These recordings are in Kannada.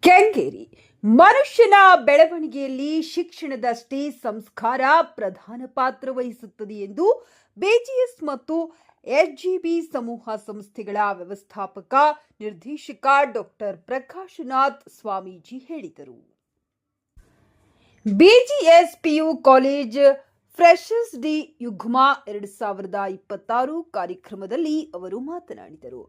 ಕೆಂಗೇರಿ ಮನುಷ್ಯನ ಬೆಳವಣಿಗೆಯಲ್ಲಿ ಶಿಕ್ಷಣದಷ್ಟೇ ಸಂಸ್ಕಾರ ಪ್ರಧಾನ ಪಾತ್ರ ವಹಿಸುತ್ತದೆ ಎಂದು ಬಿಜಿಎಸ್ ಮತ್ತು ಎಸ್ಜಿಬಿ ಸಮೂಹ ಸಂಸ್ಥೆಗಳ ವ್ಯವಸ್ಥಾಪಕ ನಿರ್ದೇಶಕ ಡಾಕ್ಟರ್ ಪ್ರಕಾಶನಾಥ್ ಸ್ವಾಮೀಜಿ ಹೇಳಿದರು. BGS PU college freshers day Yugma 2026 ಕಾರ್ಯಕ್ರಮದಲ್ಲಿ ಅವರು ಮಾತನಾಡಿದರು.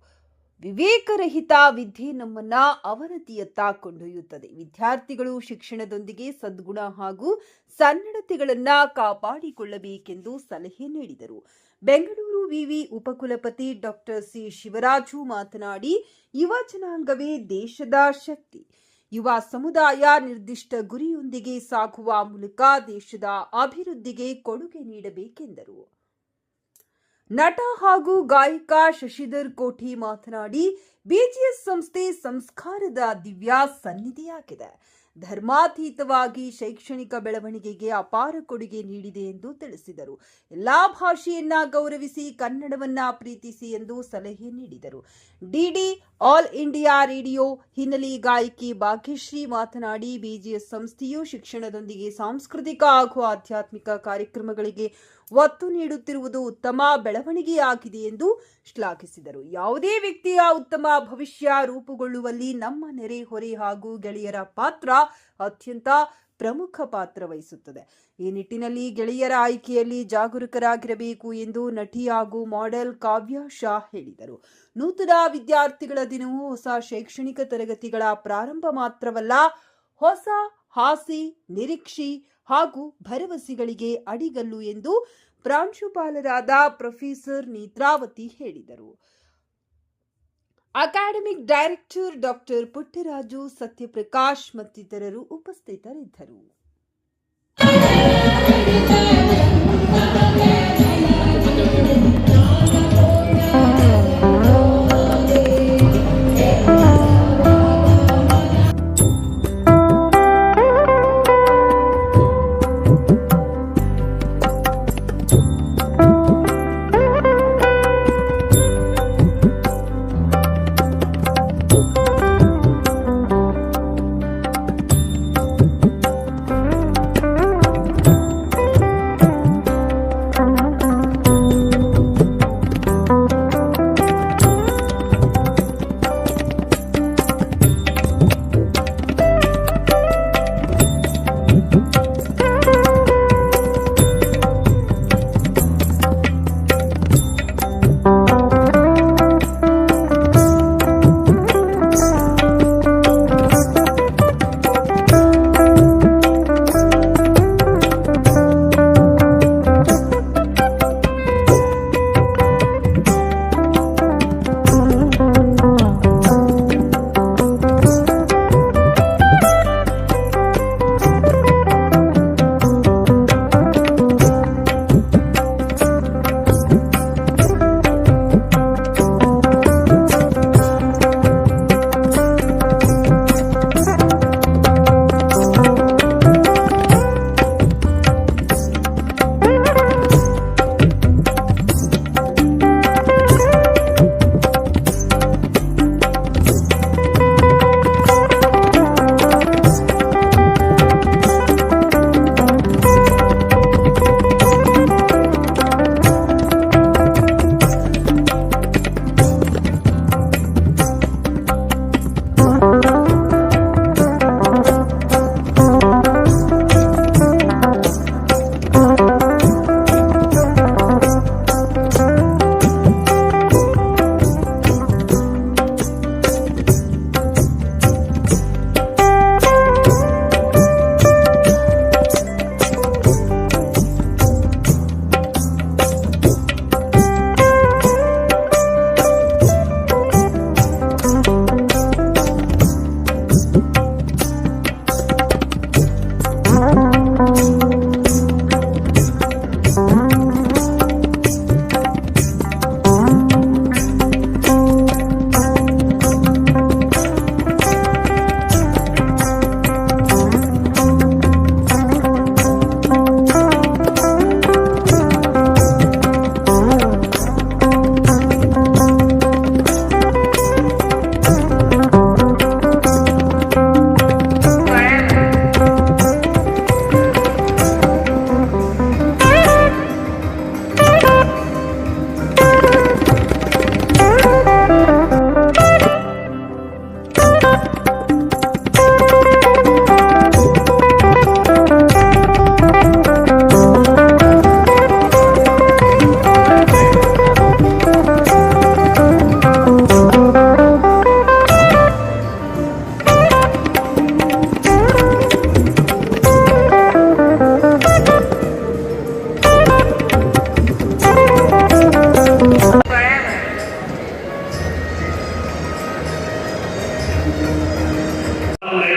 ವಿವೇಕರಹಿತ ವಿದ್ಯೆ ನಮ್ಮನ್ನ ಅವನತಿಯತ್ತ ಕೊಂಡೊಯ್ಯುತ್ತದೆ. ವಿದ್ಯಾರ್ಥಿಗಳು ಶಿಕ್ಷಣದೊಂದಿಗೆ ಸದ್ಗುಣ ಹಾಗೂ ಸನ್ನಡತೆಗಳನ್ನ ಕಾಪಾಡಿಕೊಳ್ಳಬೇಕೆಂದು ಸಲಹೆ ನೀಡಿದರು. ಬೆಂಗಳೂರು ವಿವಿ ಉಪಕುಲಪತಿ ಡಾಕ್ಟರ್ ಸಿ ಶಿವರಾಜು ಮಾತನಾಡಿ, ಯುವ ಜನಾಂಗವೇ ದೇಶದ ಶಕ್ತಿ. ಯುವ ಸಮುದಾಯ ನಿರ್ದಿಷ್ಟ ಗುರಿಯೊಂದಿಗೆ ಸಾಗುವ ಮೂಲಕ ದೇಶದ ಅಭಿವೃದ್ಧಿಗೆ ಕೊಡುಗೆ ನೀಡಬೇಕೆಂದರು. ನಟ ಹಾಗೂ ಗಾಯಕ ಶಶಿಧರ್ ಕೋಠಿ ಮಾತನಾಡಿ, ಬಿಜಿಎಸ್ ಸಂಸ್ಥೆ ಸಂಸ್ಕಾರದ ದಿವ್ಯ ಸನ್ನಿಧಿಯಾಗಿದೆ. ಧರ್ಮಾತೀತವಾಗಿ ಶೈಕ್ಷಣಿಕ ಬೆಳವಣಿಗೆಗೆ ಅಪಾರ ಕೊಡುಗೆ ನೀಡಿದೆ ಎಂದು ತಿಳಿಸಿದರು. ಎಲ್ಲಾ ಭಾಷೆಯನ್ನ ಗೌರವಿಸಿ ಕನ್ನಡವನ್ನ ಪ್ರೀತಿಸಿ ಎಂದು ಸಲಹೆ ನೀಡಿದರು. ಡಿಡಿ ಆಲ್ ಇಂಡಿಯಾ ರೇಡಿಯೋ ಹಿನ್ನೆಲೆ ಗಾಯಕಿ ಭಾಗ್ಯಶ್ರೀ ಮಾತನಾಡಿ, ಬಿಜಿಎಸ್ ಸಂಸ್ಥೆಯು ಶಿಕ್ಷಣದೊಂದಿಗೆ ಸಾಂಸ್ಕೃತಿಕ ಹಾಗೂ ಆಧ್ಯಾತ್ಮಿಕ ಕಾರ್ಯಕ್ರಮಗಳಿಗೆ ಒತ್ತು ನೀಡುತ್ತಿರುವುದು ಉತ್ತಮ ಬೆಳವಣಿಗೆಯಾಗಿದೆ ಎಂದು ಶ್ಲಾಘಿಸಿದರು. ಯಾವುದೇ ವ್ಯಕ್ತಿಯ ಉತ್ತಮ ಭವಿಷ್ಯ ರೂಪುಗೊಳ್ಳುವಲ್ಲಿ ನಮ್ಮ ನೆರೆಹೊರೆ ಹಾಗೂ ಗೆಳೆಯರ ಪಾತ್ರ ಅತ್ಯಂತ ಪ್ರಮುಖ ಪಾತ್ರ ವಹಿಸುತ್ತದೆ. ಈ ನಿಟ್ಟಿನಲ್ಲಿ ಗೆಳೆಯರ ಆಯ್ಕೆಯಲ್ಲಿ ಜಾಗರೂಕರಾಗಿರಬೇಕು ಎಂದು ನಟಿ ಹಾಗೂ ಮಾಡೆಲ್ ಕಾವ್ಯ ಶಾ ಹೇಳಿದರು. ನೂತನ ವಿದ್ಯಾರ್ಥಿಗಳ ದಿನವು ಹೊಸ ಶೈಕ್ಷಣಿಕ ತರಗತಿಗಳ ಪ್ರಾರಂಭ ಮಾತ್ರವಲ್ಲ, ಹೊಸ ಆಸೆ, ನಿರೀಕ್ಷೆ ಹಾಗೂ ಭರವಸೆಗಳಿಗೆ ಅಡಿಗಲ್ಲು ಎಂದು ಪ್ರಾಂಶುಪಾಲರಾದ ಪ್ರೊಫೆಸರ್ ನೇತ್ರಾವತಿ ಹೇಳಿದರು. Academic director doctor Puttaraju, Satyaprakash ಮತ್ತಿತರರು ಉಪಸ್ಥಿತರಿದ್ದರು.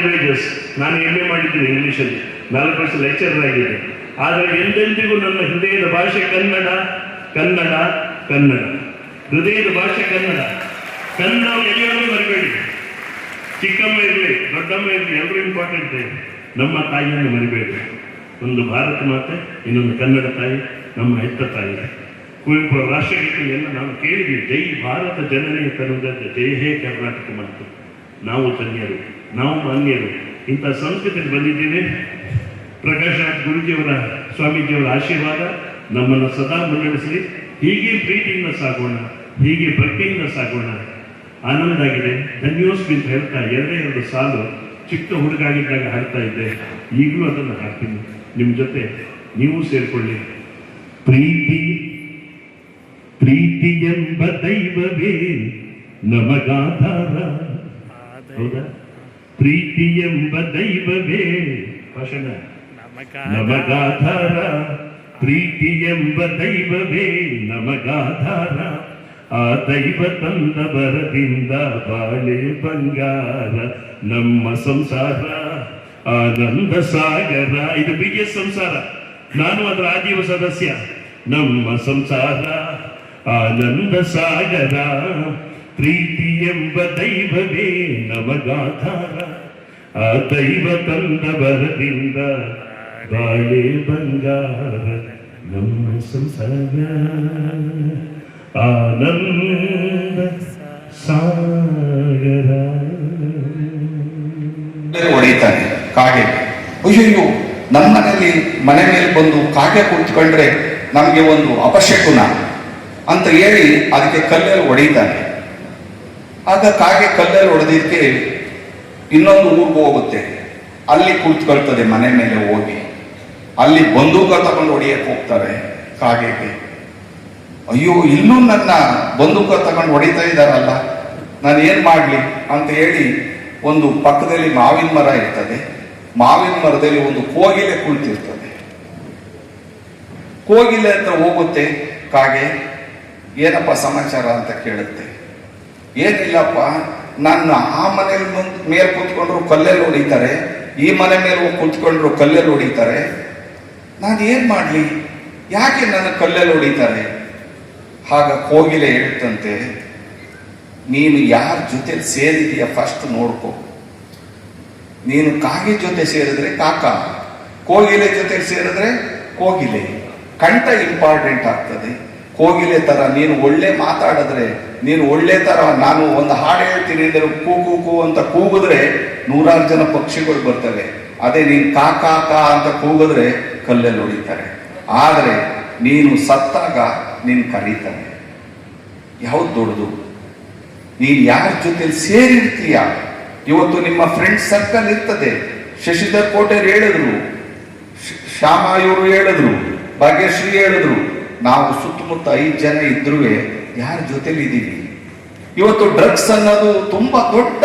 ಲ್ಯಾಂಗ್ವೇಜಸ್. ನಾನು MA ಮಾಡಿದ್ದೀನಿ ಇಂಗ್ಲೀಷಲ್ಲಿ, 4 ವರ್ಷ ಲೆಕ್ಚರರ್ ಆಗಿದ್ದೆ. ಆದರೆ ಎಂದೆಂದಿಗೂ ನನ್ನ ಹೃದಯದ ಭಾಷೆ ಕನ್ನಡ, ಕನ್ನಡ, ಕನ್ನಡ. ಹೃದಯದ ಭಾಷೆ ಕನ್ನಡ. ಕನ್ನಡ ಎಲ್ಲಿಯೂ ಮರಿಬೇಡಿ. ಚಿಕ್ಕಮ್ಮ ಇರಲಿ, ದೊಡ್ಡಮ್ಮ ಇರಲಿ, ಎಲ್ಲರೂ ಇಂಪಾರ್ಟೆಂಟ್. ನಮ್ಮ ತಾಯಿಯನ್ನು ಮರಿಬೇಡಿ. ಒಂದು ಭಾರತ ಮಾತೆ, ಇನ್ನೊಂದು ಕನ್ನಡ ತಾಯಿ, ನಮ್ಮ ಹೆತ್ತ ತಾಯಿ. ಕುವೆಂಪು ರಾಷ್ಟ್ರಗೀತೆಯನ್ನು ನಾವು ಕೇಳಿದ್ವಿ. ಜೈ ಭಾರತ ಜನನಿಯ ತನುಜ ಜೈ ಹೇ ಕರ್ನಾಟಕ ಮಾತು. ನಾವು ಧನ್ಯರು, ನಾವು ಮಾನ್ಯರು. ಇಂಥ ಸಂಸ್ಕೃತಿಗೆ ಬಂದಿದ್ದೇವೆ. ಪ್ರಕಾಶ್ ರಾಜ್ ಗುರುಜಿಯವರ, ಸ್ವಾಮೀಜಿಯವರ ಆಶೀರ್ವಾದ ನಮ್ಮನ್ನು ಸದಾ ಮುನ್ನಡೆಸಲಿ. ಹೀಗೆ ಪ್ರೀತಿಯಿಂದ ಸಾಗೋಣ, ಹೀಗೆ ಭಕ್ತಿಯಿಂದ ಸಾಗೋಣ. ಆನಂದ ಆಗಿದೆ. ಧನ್ಯೋಸ್ಮಿ ಅಂತ ಹೇಳ್ತಾ 2 ಸಾಲು ಚಿಕ್ಕ ಹುಡುಗಾಗಿದ್ದಾಗ ಹಾಡ್ತಾ ಇದ್ದೆ. ಈಗಲೂ ಅದನ್ನು ಹಾಡ್ತೀನಿ. ನಿಮ್ಮ ಜೊತೆ ನೀವು ಸೇರಿಕೊಳ್ಳಿ. ಪ್ರೀತಿ ಪ್ರೀತಿ ಎಂಬ ದೈವವೇ ನಮಗಾಧಾರ. ಹೌದಾ? ಪ್ರೀತಿ ಎಂಬ ದೈವವೇ ಭಾಷಣ ನಮಗಾಧಾರ. ಪ್ರೀತಿ ಎಂಬ ದೈವವೇ ನಮಗಾಧಾರ. ಆ ದೈವ ತಂದ ಬರದಿಂದ ಬಾಳೆ ಬಂಗಾರ. ನಮ್ಮ ಸಂಸಾರ ಆನಂದ ಸಾಗರ. ಇದು BS ಸಂಸಾರ. ನಾನು ಅದರ ಆಜೀವ ಸದಸ್ಯ. ನಮ್ಮ ಸಂಸಾರ ಆನಂದ ಸಾಗರ. ಪ್ರೀತಿ ಎಂಬ ದೈವವೇ ನಮಗಾಧಾರ. ಆ ದೈವ ತಂದ ಬರದಿಂದ ಬಾಳೆ ಬಂಗಾರ. ನಮ್ಮ ಸಂಸಾರ ಆನಂದ ಸಾಗರ. ಹೊಡಿತಾನೆ ಕಾಗೆ. ಅಯ್ಯೋ, ನಮ್ಮ ಮನೆಯಲ್ಲಿ ಮನೆ ಮೇಲೆ ಬಂದು ಕಾಗೆ ಕುಳಿತುಕೊಂಡ್ರೆ ನಮಗೆ ಒಂದು ಅಪಶಕುನ ಅಂತ ಹೇಳಿ ಅದಕ್ಕೆ ಕಲ್ಲಲ್ಲಿ ಹೊಡಿತಾನೆ. ಆಗ ಕಾಗೆ ಕಲ್ಲಲ್ಲಿ ಹೊಡೆದಿದ್ದಕ್ಕೆ ಇನ್ನೊಂದು ಊರಿಗೆ ಹೋಗುತ್ತೆ. ಅಲ್ಲಿ ಕುಳಿತುಕೊಳ್ತದೆ ಮನೆ ಮೇಲೆ ಹೋಗಿ. ಅಲ್ಲಿ ಬಂದೂಕ ತಗೊಂಡು ಹೊಡಿಯಕ್ಕೆ ಹೋಗ್ತಾರೆ ಕಾಗೆಗೆ. ಅಯ್ಯೋ, ಇಲ್ಲೂ ನನ್ನ ಬಂದೂಕ ತಗೊಂಡು ಹೊಡಿತಾ ಇದ್ದಾರಲ್ಲ, ನಾನು ಏನ್ ಮಾಡ್ಲಿ ಅಂತ ಹೇಳಿ ಒಂದು ಪಕ್ಕದಲ್ಲಿ ಮಾವಿನ ಮರ ಇರ್ತದೆ. ಮಾವಿನ ಮರದಲ್ಲಿ ಒಂದು ಕೋಗಿಲೆ ಕುಳಿತಿರ್ತದೆ. ಕೋಗಿಲೆ ಹತ್ರ ಹೋಗುತ್ತೆ ಕಾಗೆ. ಏನಪ್ಪ ಸಮಾಚಾರ ಅಂತ ಕೇಳುತ್ತೆ. ಏನಿಲ್ಲಪ್ಪ, ನನ್ನ ಆ ಮನೇಲಿ ಮೇಲೆ ಕೂತ್ಕೊಂಡ್ರು ಕಲ್ಲೆಲ್ಲಿ ಹೊಡಿತಾರೆ, ಈ ಮನೆ ಮೇಲೆ ಹೋಗಿ ಕೂತ್ಕೊಂಡ್ರು ಕಲ್ಲೆಲ್ಲಿ ಹೊಡಿತಾರೆ. ನಾನು ಏನ್ ಮಾಡ್ಲಿ, ಯಾಕೆ ನನ್ನ ಕಲ್ಲೆಲ್ಲಿ ಹೊಡಿತಾರೆ? ಆಗ ಕೋಗಿಲೆ ಹೇಳ್ತಂತೆ, ನೀನು ಯಾರ ಜೊತೆ ಸೇರಿದೀಯ ಫಸ್ಟ್ ನೋಡ್ಕೋ. ನೀನು ಕಾಗೆ ಜೊತೆ ಸೇರಿದ್ರೆ ಕಾಕ, ಕೋಗಿಲೆ ಜೊತೆ ಸೇರಿದ್ರೆ ಕೋಗಿಲೆ. ಕಂಠ ಇಂಪಾರ್ಟೆಂಟ್ ಆಗ್ತದೆ. ಕೋಗಿಲೆ ತರ ನೀನು ಒಳ್ಳೆ ಮಾತಾಡಿದ್ರೆ, ನೀನು ಒಳ್ಳೆ ತರ ನಾನು ಒಂದು ಹಾಡು ಹೇಳ್ತೀನಿ ಅಂದ್ರೆ ಕೂ ಕೂ ಕೂ ಅಂತ ಕೂಗಿದ್ರೆ 100 ಜನ ಪಕ್ಷಿಗಳು ಬರ್ತವೆ. ಅದೇ ನೀನು ಕಾ ಕಾ ಕಾ ಅಂತ ಕೂಗಿದ್ರೆ ಕಲ್ಲಲ್ಲಿ ಹೊಡಿತಾರೆ. ಆದ್ರೆ ನೀನು ಸತ್ತಾಗ ನೀನು ಕರೀತಾನೆ. ಯಾವ್ದು ದೊಡ್ಡದು? ನೀನು ಯಾರ ಜೊತೆ ಸೇರಿರ್ತೀಯ. ಇವತ್ತು ನಿಮ್ಮ ಫ್ರೆಂಡ್ ಸರ್ಕಲ್ ಇರ್ತದೆ. ಶಶಿಧರ್ ಕೋಟೆಯವರು ಹೇಳಿದ್ರು, ಶ್ಯಾಮ ಇವರು ಹೇಳಿದ್ರು, ಭಾಗ್ಯಶ್ರೀ ಹೇಳಿದ್ರು, ನಾವು ಸುತ್ತಮುತ್ತ 5 ಜನ ಇದ್ರೂ ಯಾರ ಜೊತೆಲಿ ಇದ್ದೀವಿ. ಇವತ್ತು ಡ್ರಗ್ಸ್ ಅನ್ನೋದು ತುಂಬಾ ದೊಡ್ಡ